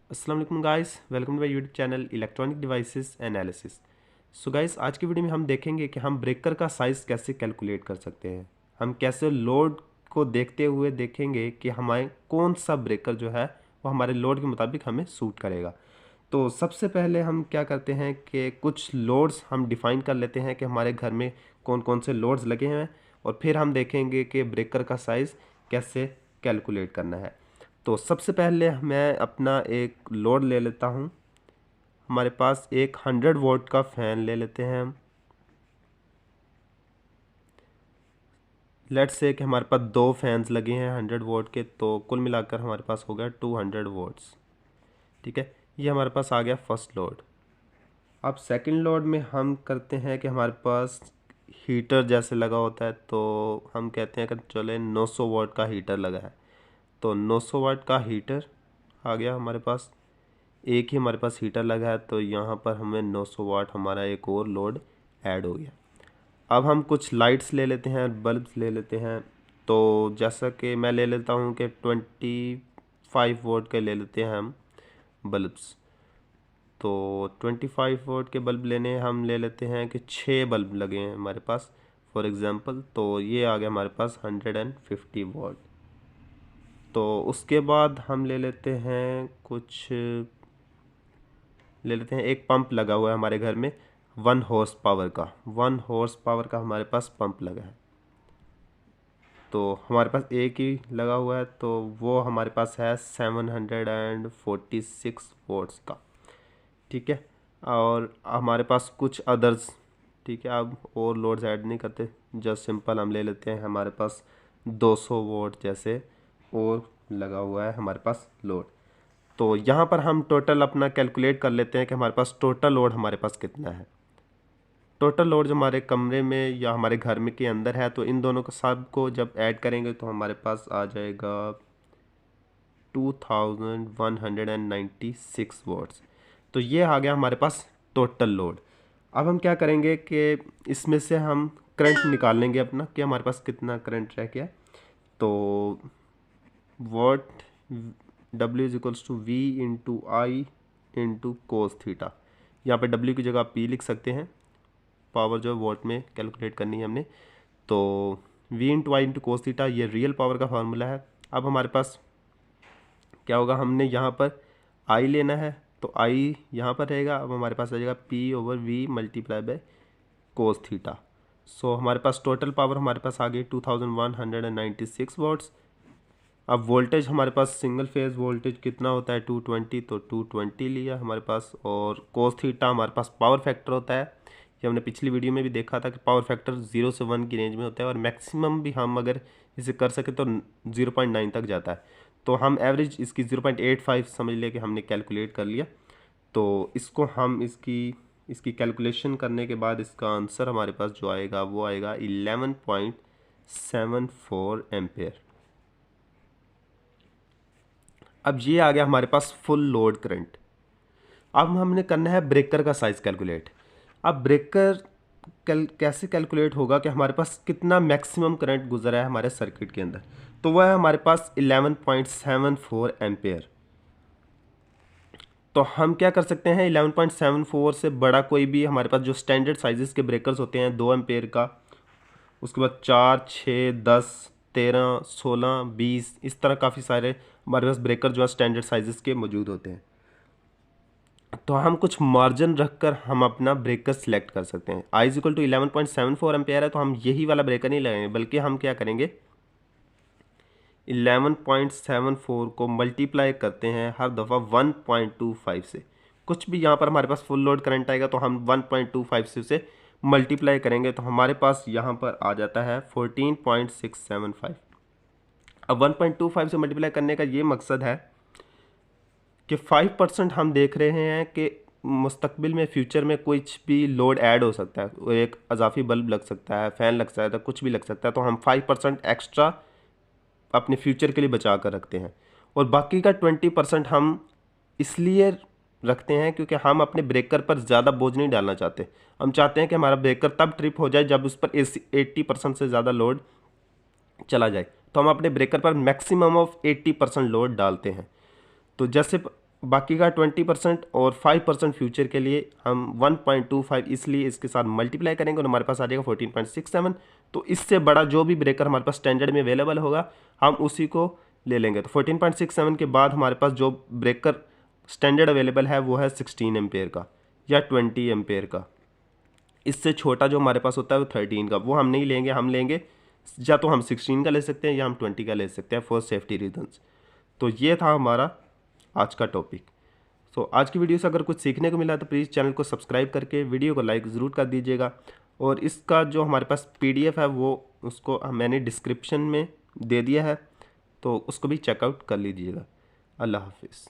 अस्सलाम वालेकुम guys, welcome to my YouTube channel electronic devices analysis. So guys, आज की वीडियो में हम देखेंगे कि हम ब्रेकर का साइज़ कैसे कैलकुलेट कर सकते हैं। हम कैसे लोड को देखते हुए देखेंगे कि हमारे कौन सा ब्रेकर जो है वो हमारे लोड के मुताबिक हमें सूट करेगा। तो सबसे पहले हम क्या करते हैं कि कुछ लोड्स हम डिफ़ाइन कर लेते हैं कि हमारे घर में कौन कौन से लोड्स लगे हैं, और फिर हम देखेंगे कि ब्रेकर का साइज़ कैसे कैलकुलेट करना है। तो सबसे पहले मैं अपना एक लोड ले लेता हूँ। हमारे पास एक 100 वोल्ट का फ़ैन ले लेते हैं हम। लेट्स से कि हमारे पास दो फैंस लगे हैं 100 वोल्ट के, तो कुल मिलाकर हमारे पास हो गया 200 वोल्ट्स। ठीक है, ये हमारे पास आ गया फर्स्ट लोड। अब सेकंड लोड में हम करते हैं कि हमारे पास हीटर जैसे लगा होता है, तो हम कहते हैं कि चले 900 वाट का हीटर लगा है, तो 900 वाट का हीटर आ गया हमारे पास। एक ही हमारे पास हीटर लगा है, तो यहाँ पर हमें 900 वाट हमारा एक और लोड ऐड हो गया। अब हम कुछ लाइट्स ले लेते हैं, बल्ब्स ले लेते हैं। तो जैसा कि मैं ले लेता हूँ कि 25 वोल्ट के ले लेते हैं हम बल्ब्स। तो 25 वोल्ट के बल्ब लेने हम ले लेते हैं कि 6 बल्ब लगे हैं हमारे पास फॉर एग्ज़ाम्पल, तो ये आ गया हमारे पास 150 वोल्ट। तो उसके बाद हम ले लेते हैं एक पंप लगा हुआ है हमारे घर में 1 हॉर्स पावर का। 1 हॉर्स पावर का हमारे पास पंप लगा है, तो हमारे पास एक ही लगा हुआ है, तो वो हमारे पास है 746 वोल्ट्स का। ठीक है, और हमारे पास कुछ अदर्स, ठीक है, अब और लोड्स ऐड नहीं करते, जस्ट सिंपल हम ले लेते हैं हमारे पास 200 वोल्ट जैसे और लगा हुआ है हमारे पास लोड। तो यहाँ पर हम टोटल अपना कैलकुलेट कर लेते हैं कि हमारे पास टोटल लोड हमारे पास कितना है। टोटल लोड जो हमारे कमरे में या हमारे घर में के अंदर है, तो इन दोनों को सब को जब ऐड करेंगे तो हमारे पास आ जाएगा 2196 वोल्ट्स। तो ये आ गया हमारे पास टोटल लोड। अब हम क्या करेंगे कि इसमें से हम करंट निकाल लेंगे अपना कि हमारे पास कितना करंट रह गया। तो watt W is equals to V into I into cos theta. यहाँ पे W की जगह P लिख सकते हैं, पावर जो वॉट में कैलकुलेट करनी है हमने। तो V into I into cos theta ये रियल पावर का फार्मूला है। अब हमारे पास क्या होगा, हमने यहाँ पर I लेना है, तो I यहाँ पर रहेगा। अब हमारे पास आ जाएगा P/V multiply by cos theta. So हमारे पास टोटल पावर हमारे पास आ गई 2196 वॉट्स। अब वोल्टेज हमारे पास सिंगल फेज वोल्टेज कितना होता है 220, तो 220 लिया हमारे पास। और कोस थीटा हमारे पास पावर फैक्टर होता है, ये हमने पिछली वीडियो में भी देखा था कि पावर फैक्टर 0 से 1 की रेंज में होता है, और मैक्सिमम भी हम अगर इसे कर सके तो 0.9 तक जाता है। तो हम एवरेज इसकी 0.85 समझ ले कि हमने कैलकुलेट कर लिया। तो इसको हम इसकी कैलकुलेशन करने के बाद इसका आंसर हमारे पास जो आएगा वो आएगा 11.74 एम्पेयर। अब ये आ गया हमारे पास फुल लोड करंट। अब हमने करना है ब्रेकर का साइज़ कैलकुलेट। अब ब्रेकर कैसे कैलकुलेट होगा कि हमारे पास कितना मैक्सिमम करंट गुजरा है हमारे सर्किट के अंदर, तो वह है हमारे पास 11.74 एम्पेयर। तो हम क्या कर सकते हैं, 11.74 से बड़ा कोई भी हमारे पास जो स्टैंडर्ड साइजेस के ब्रेकर्स होते हैं 2 एम्पेयर का, उसके बाद 4, 6, 10, 13, 16, 20, इस तरह काफ़ी सारे हमारे पास ब्रेकर जो है स्टैंडर्ड साइजेस के मौजूद होते हैं। तो हम कुछ मार्जिन रखकर हम अपना ब्रेकर सिलेक्ट कर सकते हैं। I is equal to 11.74 ampere है, तो हम यही वाला ब्रेकर नहीं लगाएंगे, बल्कि हम क्या करेंगे 11.74 को मल्टीप्लाई करते हैं हर दफ़ा 1.25 से। कुछ भी यहाँ पर हमारे पास फुल लोड करंट आएगा तो हम 1.25 से उसे मल्टीप्लाई करेंगे, तो हमारे पास यहाँ पर आ जाता है 14.675। अब 1.25 से मल्टीप्लाई करने का ये मकसद है कि 5% हम देख रहे हैं कि मुस्तकबिल में फ्यूचर में कुछ भी लोड ऐड हो सकता है, वो एक अजाफी बल्ब लग सकता है, फ़ैन लग सकता है, कुछ भी लग सकता है, तो हम 5% एक्स्ट्रा अपने फ्यूचर के लिए बचा कर रखते हैं। और बाकी का 20% हम इसलिए रखते हैं क्योंकि हम अपने ब्रेकर पर ज़्यादा बोझ नहीं डालना चाहते। हम चाहते हैं कि हमारा ब्रेकर तब ट्रिप हो जाए जब उस पर 80% से ज़्यादा लोड चला जाए, तो हम अपने ब्रेकर पर मैक्सिमम ऑफ 80% लोड डालते हैं। तो जैसे बाकी का 20% और 5% फ्यूचर के लिए हम 1.25 इसलिए इसके साथ मल्टीप्लाई करेंगे और हमारे पास आ जाएगा 14.67। तो इससे बड़ा जो भी ब्रेकर हमारे पास स्टैंडर्ड में अवेलेबल होगा हम उसी को ले लेंगे। तो 14.67 के बाद हमारे पास जो ब्रेकर स्टैंडर्ड अवेलेबल है वो है 16 एम्पेयर का या 20 एम्पेयर का। इससे छोटा जो हमारे पास होता है वो 13 का, वो हम नहीं लेंगे। हम लेंगे या तो हम 16 का ले सकते हैं या हम 20 का ले सकते हैं फॉर सेफ्टी रीजंस। तो ये था हमारा आज का टॉपिक। सो आज की वीडियो से अगर कुछ सीखने को मिला तो प्लीज़ चैनल को सब्सक्राइब करके वीडियो को लाइक ज़रूर कर दीजिएगा। और इसका जो हमारे पास PDF है वो उसको मैंने डिस्क्रिप्शन में दे दिया है, तो उसको भी चेकआउट कर लीजिएगा। अल्लाह हाफिज़।